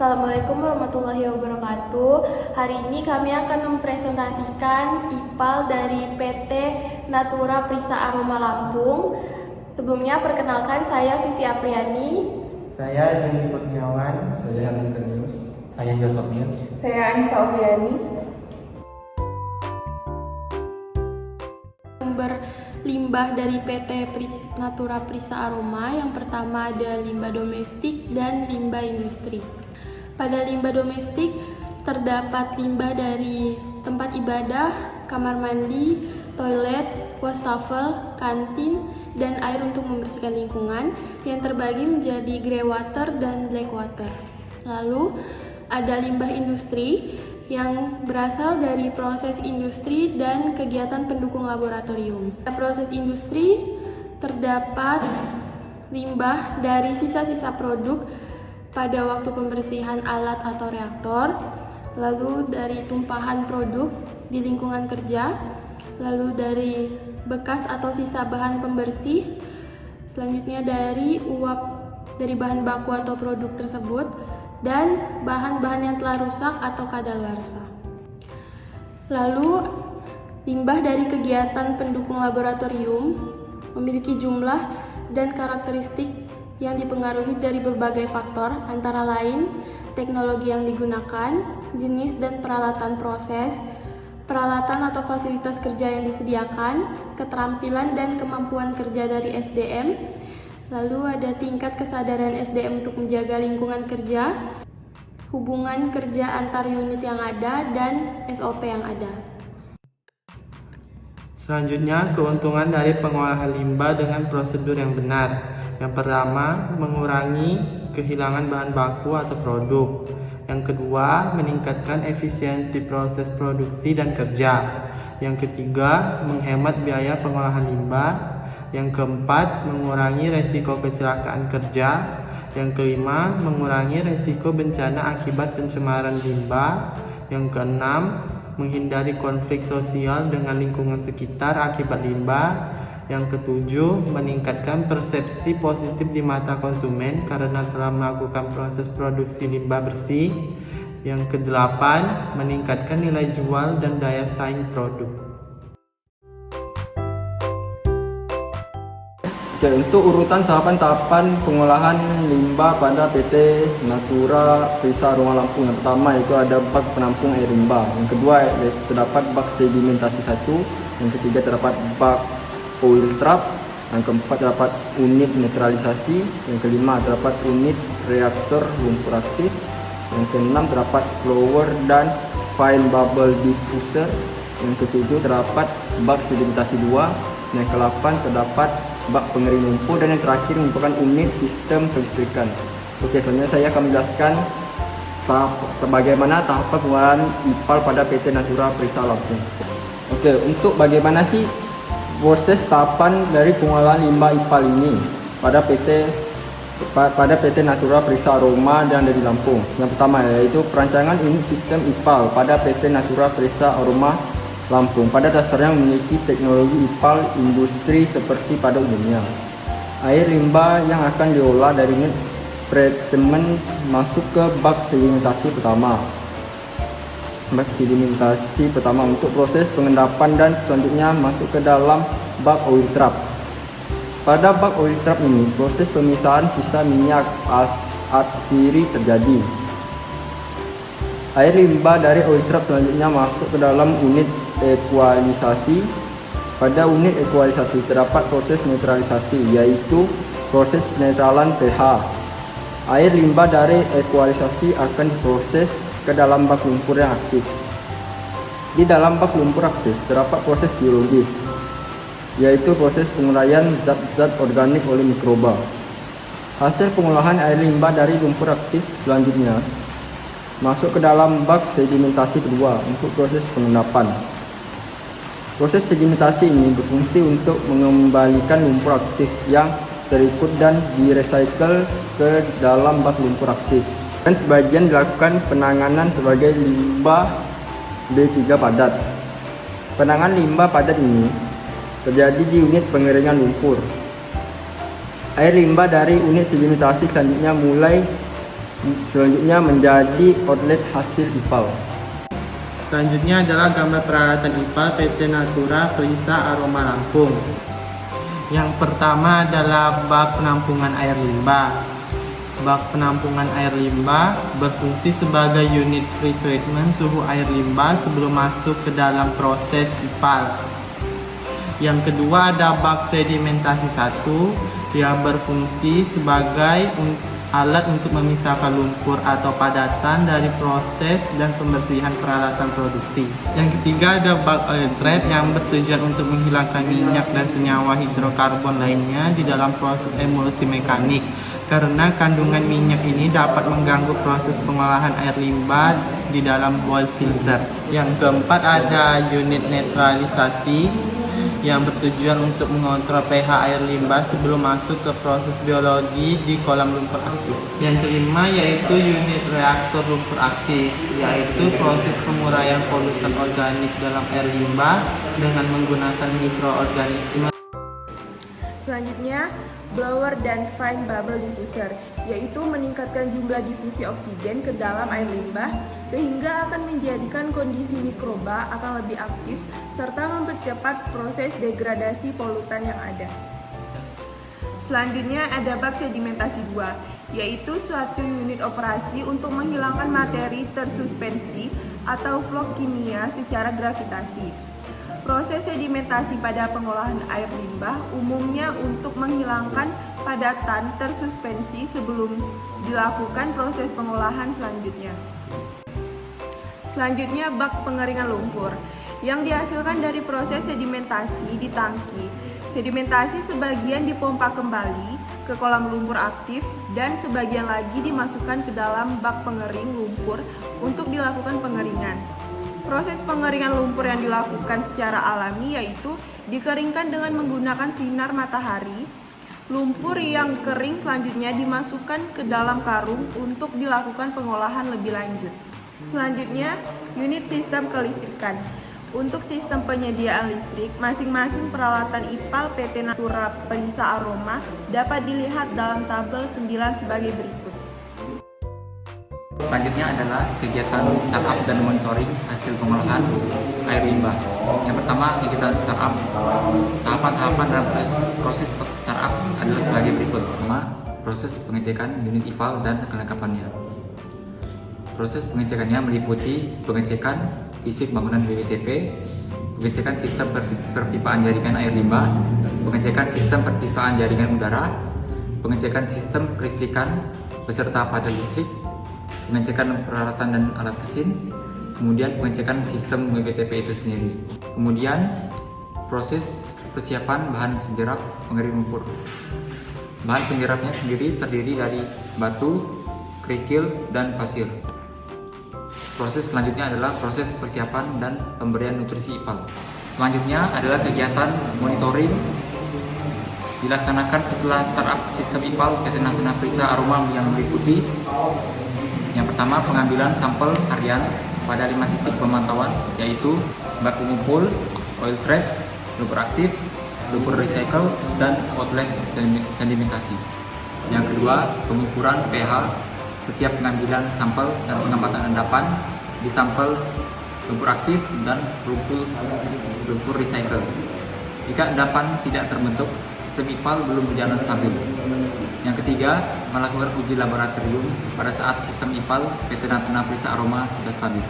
Assalamualaikum warahmatullahi wabarakatuh. Hari ini kami akan mempresentasikan IPAL dari PT Natura Prisa Aroma Lampung. Sebelumnya perkenalkan, saya Vivi Apriani. Saya Jenny Kurniawan. Saya Hanif Fenius. Saya Yosofir. Saya Anissa Oviani. Sumber limbah dari PT Natura Prisa Aroma, yang pertama ada limbah domestik dan limbah industri. Pada limbah domestik terdapat limbah dari tempat ibadah, kamar mandi, toilet, wastafel, kantin, dan air untuk membersihkan lingkungan yang terbagi menjadi grey water dan black water. Lalu ada limbah industri yang berasal dari proses industri dan kegiatan pendukung laboratorium. Pada proses industri terdapat limbah dari sisa-sisa produk pada waktu pembersihan alat atau reaktor, lalu dari tumpahan produk di lingkungan kerja, lalu dari bekas atau sisa bahan pembersih, selanjutnya dari uap dari bahan baku atau produk tersebut, dan bahan-bahan yang telah rusak atau kadaluarsa. Lalu limbah dari kegiatan pendukung laboratorium memiliki jumlah dan karakteristik yang dipengaruhi dari berbagai faktor, antara lain teknologi yang digunakan, jenis dan peralatan proses, peralatan atau fasilitas kerja yang disediakan, keterampilan dan kemampuan kerja dari SDM, lalu ada tingkat kesadaran SDM untuk menjaga lingkungan kerja, hubungan kerja antar unit yang ada, dan SOP yang ada. Selanjutnya, keuntungan dari pengolahan limbah dengan prosedur yang benar. Yang pertama, mengurangi kehilangan bahan baku atau produk. Yang kedua, meningkatkan efisiensi proses produksi dan kerja. Yang ketiga, menghemat biaya pengolahan limbah. Yang keempat, mengurangi resiko kecelakaan kerja. Yang kelima, mengurangi resiko bencana akibat pencemaran limbah. Yang keenam, menghindari konflik sosial dengan lingkungan sekitar akibat limbah. Yang ketujuh, meningkatkan persepsi positif di mata konsumen karena telah melakukan proses produksi limbah bersih. Yang kedelapan, meningkatkan nilai jual dan daya saing produk. Oke, untuk urutan tahapan-tahapan pengolahan limbah pada PT Natura Prisa Aroma Lampung. Yang pertama itu ada bak penampung air limbah. Yang kedua terdapat bak sedimentasi 1. Yang ketiga terdapat bak oil trap. Yang keempat terdapat unit netralisasi. Yang kelima terdapat unit reaktor lumpur aktif. Yang keenam terdapat flower dan fine bubble diffuser. Yang ketujuh terdapat bak sedimentasi 2. Yang ke-8 terdapat bak pengering lumpur, dan yang terakhir merupakan unit sistem kelistrikan. Oke, selanjutnya saya akan menjelaskan bagaimana tahapan pengolahan IPAL pada PT Natura Prisa Lampung. Oke, untuk bagaimana sih proses tahapan dari pengolahan limbah IPAL ini pada PT Natura Prisa Aroma dan dari Lampung. Yang pertama yaitu perancangan unit sistem IPAL pada PT Natura Prisa Aroma Lampung. Pada dasarnya memiliki teknologi IPAL industri seperti pada umumnya. Air limbah yang akan diolah dari unit treatment masuk ke bak sedimentasi pertama. Bak sedimentasi pertama untuk proses pengendapan, dan selanjutnya masuk ke dalam bak oil trap. Pada bak oil trap ini, proses pemisahan sisa minyak atsiri terjadi. Air limbah dari oil trap selanjutnya masuk ke dalam unit ekualisasi. Pada unit ekualisasi terdapat proses netralisasi, yaitu proses penetralan pH. Air limbah dari ekualisasi akan diproses ke dalam bak lumpur yang aktif. Di dalam bak lumpur aktif terdapat proses biologis, yaitu proses penguraian zat-zat organik oleh mikroba. Hasil pengolahan air limbah dari lumpur aktif selanjutnya masuk ke dalam bak sedimentasi kedua untuk proses pengendapan. Proses sedimentasi ini berfungsi untuk mengembalikan lumpur aktif yang terikut dan direcycle ke dalam bak lumpur aktif. Dan sebagian dilakukan penanganan sebagai limbah B3 padat. Penanganan limbah padat ini terjadi di unit pengeringan lumpur. Air limbah dari unit sedimentasi selanjutnya mulai Selanjutnya menjadi outlet hasil IPAL. Selanjutnya adalah gambar peralatan IPAL PT Natura Prisa Aroma Lampung. Yang pertama adalah bak penampungan air limbah. Bak penampungan air limbah berfungsi sebagai unit pretreatment suhu air limbah sebelum masuk ke dalam proses IPAL. Yang kedua ada bak sedimentasi 1 yang berfungsi sebagai alat untuk memisahkan lumpur atau padatan dari proses dan pembersihan peralatan produksi. Yang ketiga ada bak oil trap yang bertujuan untuk menghilangkan minyak dan senyawa hidrokarbon lainnya di dalam proses emulsi mekanik, karena kandungan minyak ini dapat mengganggu proses pengolahan air limbah di dalam boil filter. Yang keempat ada unit netralisasi yang bertujuan untuk mengontrol pH air limbah sebelum masuk ke proses biologi di kolam lumpur aktif. Yang kelima yaitu unit reaktor lumpur aktif, yaitu proses penguraian polutan organik dalam air limbah dengan menggunakan mikroorganisme. Selanjutnya, blower dan fine bubble diffuser, yaitu meningkatkan jumlah difusi oksigen ke dalam air limbah sehingga akan menjadikan kondisi mikroba akan lebih aktif serta mempercepat proses degradasi polutan yang ada. Selanjutnya ada bak sedimentasi 2, yaitu suatu unit operasi untuk menghilangkan materi tersuspensi atau vlog kimia secara gravitasi. Proses sedimentasi pada pengolahan air limbah umumnya untuk menghilangkan padatan tersuspensi sebelum dilakukan proses pengolahan selanjutnya. Selanjutnya bak pengeringan lumpur yang dihasilkan dari proses sedimentasi di tangki. Sedimentasi sebagian dipompa kembali ke kolam lumpur aktif dan sebagian lagi dimasukkan ke dalam bak pengering lumpur untuk dilakukan pengeringan. Proses pengeringan lumpur yang dilakukan secara alami yaitu dikeringkan dengan menggunakan sinar matahari. Lumpur yang kering selanjutnya dimasukkan ke dalam karung untuk dilakukan pengolahan lebih lanjut. Selanjutnya, unit sistem kelistrikan. Untuk sistem penyediaan listrik, masing-masing peralatan IPAL PT Natura Prisa Aroma dapat dilihat dalam tabel 9 sebagai berikut. Selanjutnya adalah kegiatan startup dan monitoring hasil pengolahan air limbah. Yang pertama, kegiatan startup. Tahapan-tahapan dalam proses startup adalah sebagai berikut. Pertama, proses pengecekan unit IPAL dan kelengkapannya. Proses pengecekannya meliputi pengecekan fisik bangunan BWTP, pengecekan sistem perpipaan jaringan air limbah, pengecekan sistem perpipaan jaringan udara, pengecekan sistem kelistrikan beserta padatan listrik, pengecekan peralatan dan alat mesin, kemudian pengecekan sistem BWTP itu sendiri. Kemudian proses persiapan bahan penjerap pengering lumpur. Bahan penjerapnya sendiri terdiri dari batu, kerikil, dan pasir. Proses selanjutnya adalah proses persiapan dan pemberian nutrisi IPAL. Selanjutnya adalah kegiatan monitoring dilaksanakan setelah startup sistem IPAL PT Natura Prisa Aroma yang meliputi yang pertama pengambilan sampel harian pada 5 titik pemantauan, yaitu bak pengumpul, oil trap, lumpur aktif, lumpur recycle, dan outlet sedimentasi. Yang kedua, pengukuran pH setiap pengambilan sampel dan pengamatan endapan di sampel lumpur aktif dan lumpur recycle. Jika endapan tidak terbentuk, sistem IPAL belum berjalan stabil. Yang ketiga, melakukan uji laboratorium pada saat sistem IPAL PT Natura Prisa Aroma sudah stabil.